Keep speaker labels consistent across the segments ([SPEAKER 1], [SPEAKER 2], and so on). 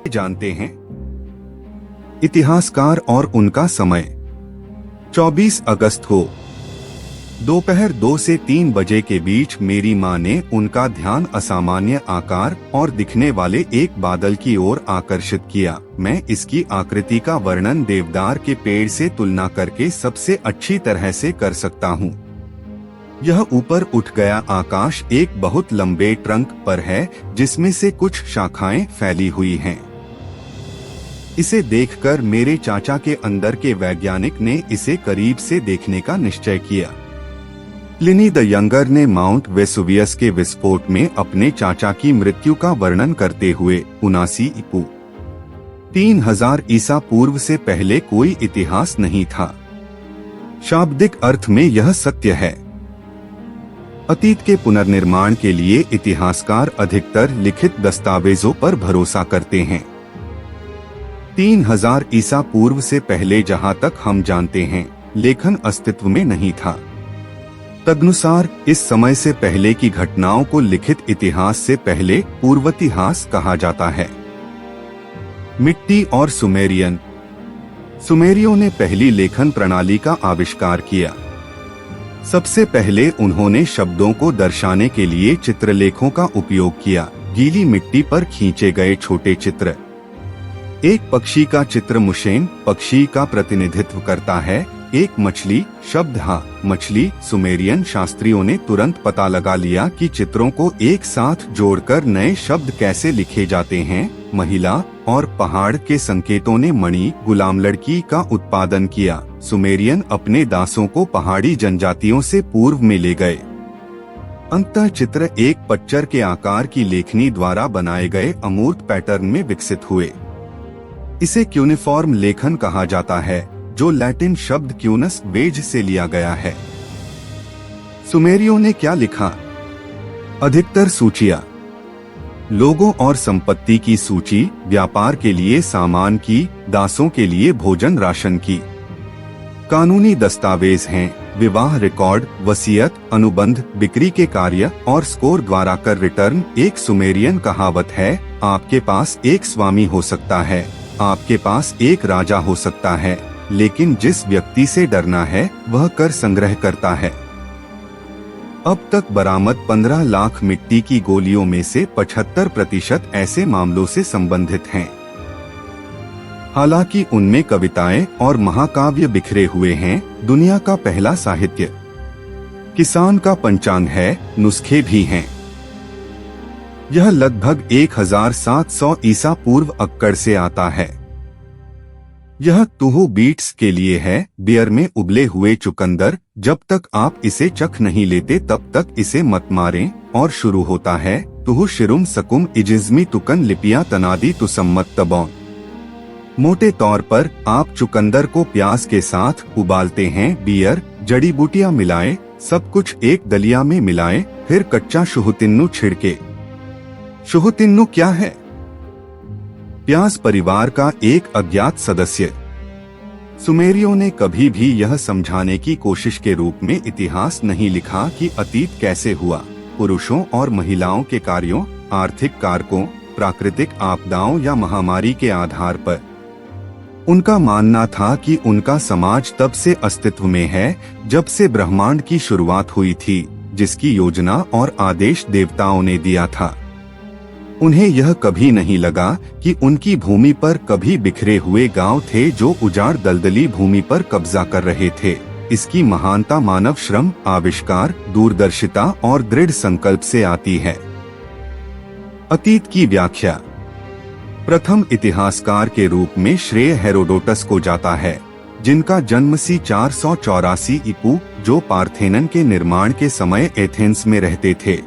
[SPEAKER 1] जानते हैं। इतिहासकार और उनका समय 24 अगस्त को दोपहर 2 से 3 बजे के बीच मेरी मां ने उनका ध्यान असामान्य आकार और दिखने वाले एक बादल की ओर आकर्षित किया। मैं इसकी आकृति का वर्णन देवदार के पेड़ से तुलना करके सबसे अच्छी तरह से कर सकता हूँ। यह ऊपर उठ गया आकाश एक बहुत लंबे ट्रंक पर है, जिसमें से कुछ शाखाएं फैली हुई हैं। इसे देखकर मेरे चाचा के अंदर के वैज्ञानिक ने इसे करीब से देखने का निश्चय किया। प्लिनी द यंगर ने माउंट वेसुवियस के विस्फोट में अपने चाचा की मृत्यु का वर्णन करते हुए 79 3000 ईसा पूर्व से पहले कोई इतिहास नहीं था। शाब्दिक अर्थ में यह सत्य है। अतीत के पुनर्निर्माण के लिए इतिहासकार अधिकतर लिखित दस्तावेजों पर भरोसा करते हैं। 3000 ईसा पूर्व से पहले जहां तक हम जानते हैं, लेखन अस्तित्व में नहीं था। तदनुसार इस समय से पहले की घटनाओं को लिखित इतिहास से पहले पूर्वइतिहास कहा जाता है। मिट्टी और सुमेरियों ने पहली लेखन प्रणाली का आविष्कार किया। सबसे पहले उन्होंने शब्दों को दर्शाने के लिए चित्रलेखों का उपयोग किया। गीली मिट्टी पर खींचे गए छोटे चित्र। एक पक्षी का चित्र मुशेन पक्षी का प्रतिनिधित्व करता है। एक मछली शब्द मछली। सुमेरियन शास्त्रियों ने तुरंत पता लगा लिया कि चित्रों को एक साथ जोड़कर नए शब्द कैसे लिखे जाते हैं। महिला और पहाड़ के संकेतों ने मणि गुलाम लड़की का उत्पादन किया। सुमेरियन अपने दासों को पहाड़ी जनजातियों से पूर्व में ले गए। अंतः चित्र एक पच्चर के आकार की लेखनी द्वारा बनाए गए अमूर्त पैटर्न में विकसित हुए। इसे क्यूनिफॉर्म लेखन कहा जाता है, जो लैटिन शब्द क्यूनस वेज से लिया गया है। सुमेरियों ने क्या लिखा? अधिकतर सूचियां, लोगों और संपत्ति की सूची, व्यापार के लिए सामान की, दासों के लिए भोजन राशन की। कानूनी दस्तावेज हैं, विवाह रिकॉर्ड, वसीयत, अनुबंध, बिक्री के कार्य और स्कोर द्वारा कर रिटर्न। एक सुमेरियन कहावत है, आपके पास एक स्वामी हो सकता है, आपके पास एक राजा हो सकता है, लेकिन जिस व्यक्ति से डरना है वह कर संग्रह करता है। अब तक बरामद 15 लाख मिट्टी की गोलियों में से 75% ऐसे मामलों से संबंधित हैं। हालांकि उनमें कविताएं और महाकाव्य बिखरे हुए हैं। दुनिया का पहला साहित्य किसान का पंचांग है, नुस्खे भी हैं। यह लगभग 1700 ईसा पूर्व अक्कड़ से आता है। यह तुहु बीट्स के लिए है, बियर में उबले हुए चुकंदर। जब तक आप इसे चख नहीं लेते तब तक इसे मत मारें। और शुरू होता है, तुहु शिरुम सकुम इजिज्मी तुकन लिपिया तनादी तुसम्मत तबौन। मोटे तौर पर आप चुकंदर को प्याज के साथ उबालते हैं। बियर, जड़ी बूटियां मिलाएं, सब कुछ एक दलिया में मिलाएं, फिर कच्चा शुहुतिन्नु छिड़के। शुहुतिन्नु क्या है? प्याज परिवार का एक अज्ञात सदस्य। सुमेरियों ने कभी भी यह समझाने की कोशिश के रूप में इतिहास नहीं लिखा कि अतीत कैसे हुआ। पुरुषों और महिलाओं के कार्यों, आर्थिक कारकों, प्राकृतिक आपदाओं या महामारी के आधार पर। उनका मानना था कि उनका समाज तब से अस्तित्व में है जब से ब्रह्मांड की शुरुआत हुई थी, जिसकी योजना और आदेश देवताओं ने दिया था। उन्हें यह कभी नहीं लगा कि उनकी भूमि पर कभी बिखरे हुए गांव थे जो उजाड़ दलदली भूमि पर कब्जा कर रहे थे। इसकी महानता मानव श्रम, आविष्कार, दूरदर्शिता और दृढ़ संकल्प से आती है। अतीत की व्याख्या प्रथम इतिहासकार के रूप में श्रेय हेरोडोटस को जाता है, जिनका जन्म सी 484 ईपू, जो पार्थेनन के निर्माण के समय एथेंस में रहते थे।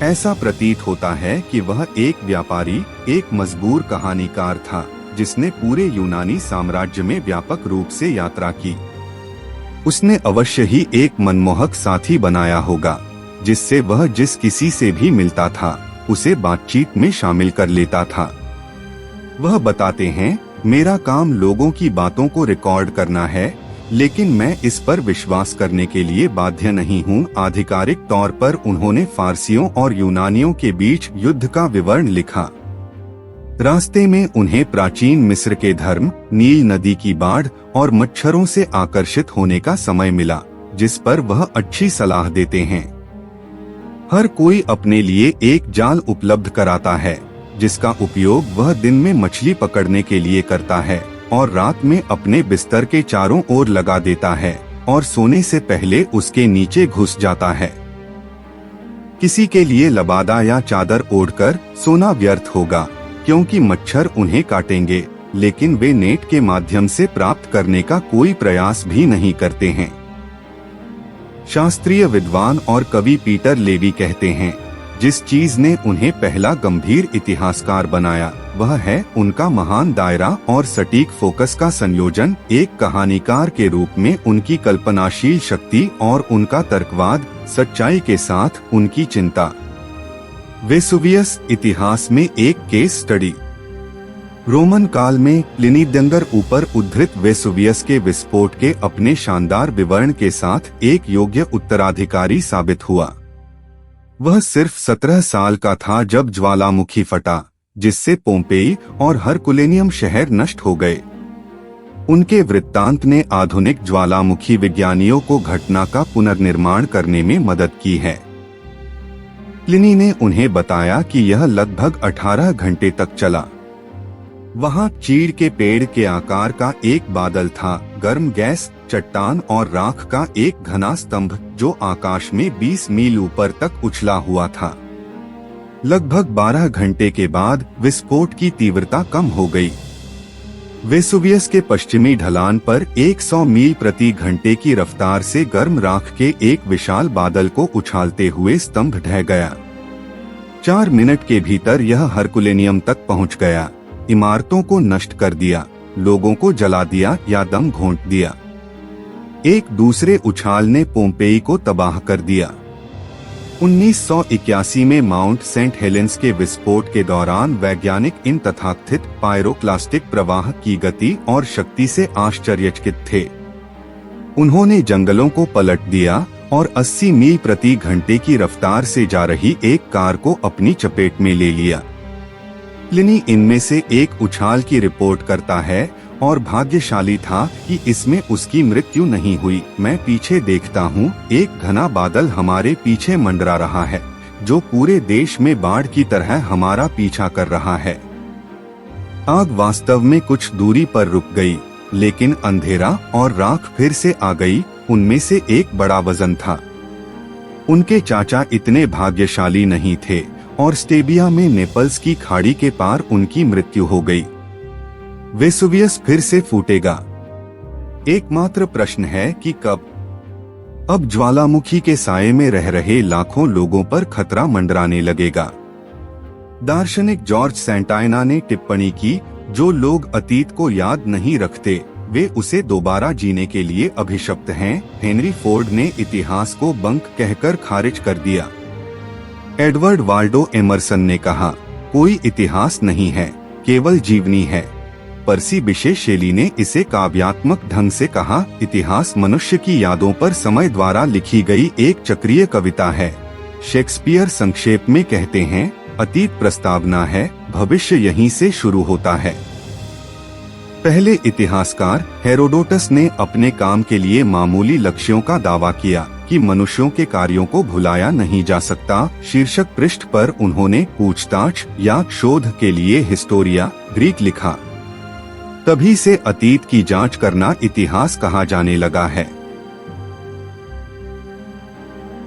[SPEAKER 1] ऐसा प्रतीत होता है कि वह एक व्यापारी, एक मजबूर कहानीकार था, जिसने पूरे यूनानी साम्राज्य में व्यापक रूप से यात्रा की। उसने अवश्य ही एक मनमोहक साथी बनाया होगा, जिससे वह जिस किसी से भी मिलता था उसे बातचीत में शामिल कर लेता था। वह बताते हैं, मेरा काम लोगों की बातों को रिकॉर्ड करना है, लेकिन मैं इस पर विश्वास करने के लिए बाध्य नहीं हूँ। आधिकारिक तौर पर उन्होंने फारसियों और यूनानियों के बीच युद्ध का विवरण लिखा। रास्ते में उन्हें प्राचीन मिस्र के धर्म, नील नदी की बाढ़ और मच्छरों से आकर्षित होने का समय मिला, जिस पर वह अच्छी सलाह देते हैं। हर कोई अपने लिए एक जाल उपलब्ध कराता है, जिसका उपयोग वह दिन में मछली पकड़ने के लिए करता है और रात में अपने बिस्तर के चारों ओर लगा देता है और सोने से पहले उसके नीचे घुस जाता है। किसी के लिए लबादा या चादर ओढ़कर सोना व्यर्थ होगा, क्योंकि मच्छर उन्हें काटेंगे, लेकिन वे नेट के माध्यम से प्राप्त करने का कोई प्रयास भी नहीं करते हैं। शास्त्रीय विद्वान और कवि पीटर लेवी कहते हैं, जिस चीज ने उन्हें पहला गंभीर इतिहासकार बनाया वह है उनका महान दायरा और सटीक फोकस का संयोजन। एक कहानीकार के रूप में उनकी कल्पनाशील शक्ति और उनका तर्कवाद, सच्चाई के साथ उनकी चिंता। वेसुवियस इतिहास में एक केस स्टडी। रोमन काल में प्लिनी दंगर ऊपर उद्धृत वेसुवियस के विस्फोट के अपने शानदार विवरण के साथ एक योग्य उत्तराधिकारी साबित हुआ। वह सिर्फ 17 साल का था जब ज्वालामुखी फटा, जिससे पोम्पेई और हरकुलेनियम शहर नष्ट हो गए। उनके वृत्तांत ने आधुनिक ज्वालामुखी विज्ञानियों को घटना का पुनर्निर्माण करने में मदद की है। प्लिनी ने उन्हें बताया कि यह लगभग 18 घंटे तक चला। वहां चीड़ के पेड़ के आकार का एक बादल था, गर्म गैस, चट्टान और राख का एक घना स्तंभ जो आकाश में 20 मील ऊपर तक उछला हुआ था। लगभग 12 घंटे के बाद विस्फोट की तीव्रता कम हो गई। वेसुवियस के पश्चिमी ढलान पर 100 मील प्रति घंटे की रफ्तार से गर्म राख के एक विशाल बादल को उछालते हुए स्तंभ ढह गया। 4 मिनट के भीतर यह हरकुलेनियम तक पहुंच गया, इमारतों को नष्ट कर दिया, लोगों को जला दिया या दम घोंट दिया। एक दूसरे उछाल ने पोम्पेई को तबाह कर दिया। 1981 में माउंट सेंट हेलेंस के विस्फोट के दौरान वैज्ञानिक इन तथाकथित पायरोक्लास्टिक प्रवाह की गति और शक्ति से आश्चर्यचकित थे। उन्होंने जंगलों को पलट दिया और 80 मील प्रति घंटे की रफ्तार से जा रही एक कार को अपनी चपेट में ले लिया। प्लिनी इनमें से एक उछाल की रिपोर्ट करता है और भाग्यशाली था कि इसमें उसकी मृत्यु नहीं हुई। मैं पीछे देखता हूँ, एक घना बादल हमारे पीछे मंडरा रहा है, जो पूरे देश में बाढ़ की तरह हमारा पीछा कर रहा है। आग वास्तव में कुछ दूरी पर रुक गई, लेकिन अंधेरा और राख फिर से आ गई। उनमें से एक बड़ा वजन था। उनके चाचा इतने भाग्यशाली नहीं थे और स्टेबिया में नेपल्स की खाड़ी के पार उनकी मृत्यु हो गई। वेसुवियस फिर से फूटेगा। एकमात्र प्रश्न है कि कब। अब ज्वालामुखी के साये में रह रहे लाखों लोगों पर खतरा मंडराने लगेगा। दार्शनिक जॉर्ज सैंटाइना ने टिप्पणी की, जो लोग अतीत को याद नहीं रखते वे उसे दोबारा जीने के लिए अभिशप्त हैं। हेनरी फोर्ड ने इतिहास को बंक कहकर खारिज कर दिया। एडवर्ड वाल्डो एमरसन ने कहा, कोई इतिहास नहीं है, केवल जीवनी है। पर्सी बिशे शेली ने इसे काव्यात्मक ढंग से कहा, इतिहास मनुष्य की यादों पर समय द्वारा लिखी गई एक चक्रीय कविता है। शेक्सपियर संक्षेप में कहते हैं, अतीत प्रस्तावना है, भविष्य यहीं से शुरू होता है। पहले इतिहासकार हेरोडोटस ने अपने काम के लिए मामूली लक्ष्यों का दावा किया कि मनुष्यों के कार्यों को भुलाया नहीं जा सकता। शीर्षक पृष्ठ पर उन्होंने पूछताछ या शोध के लिए हिस्टोरिया ग्रीक लिखा। तभी से अतीत की जांच करना इतिहास कहा जाने लगा है।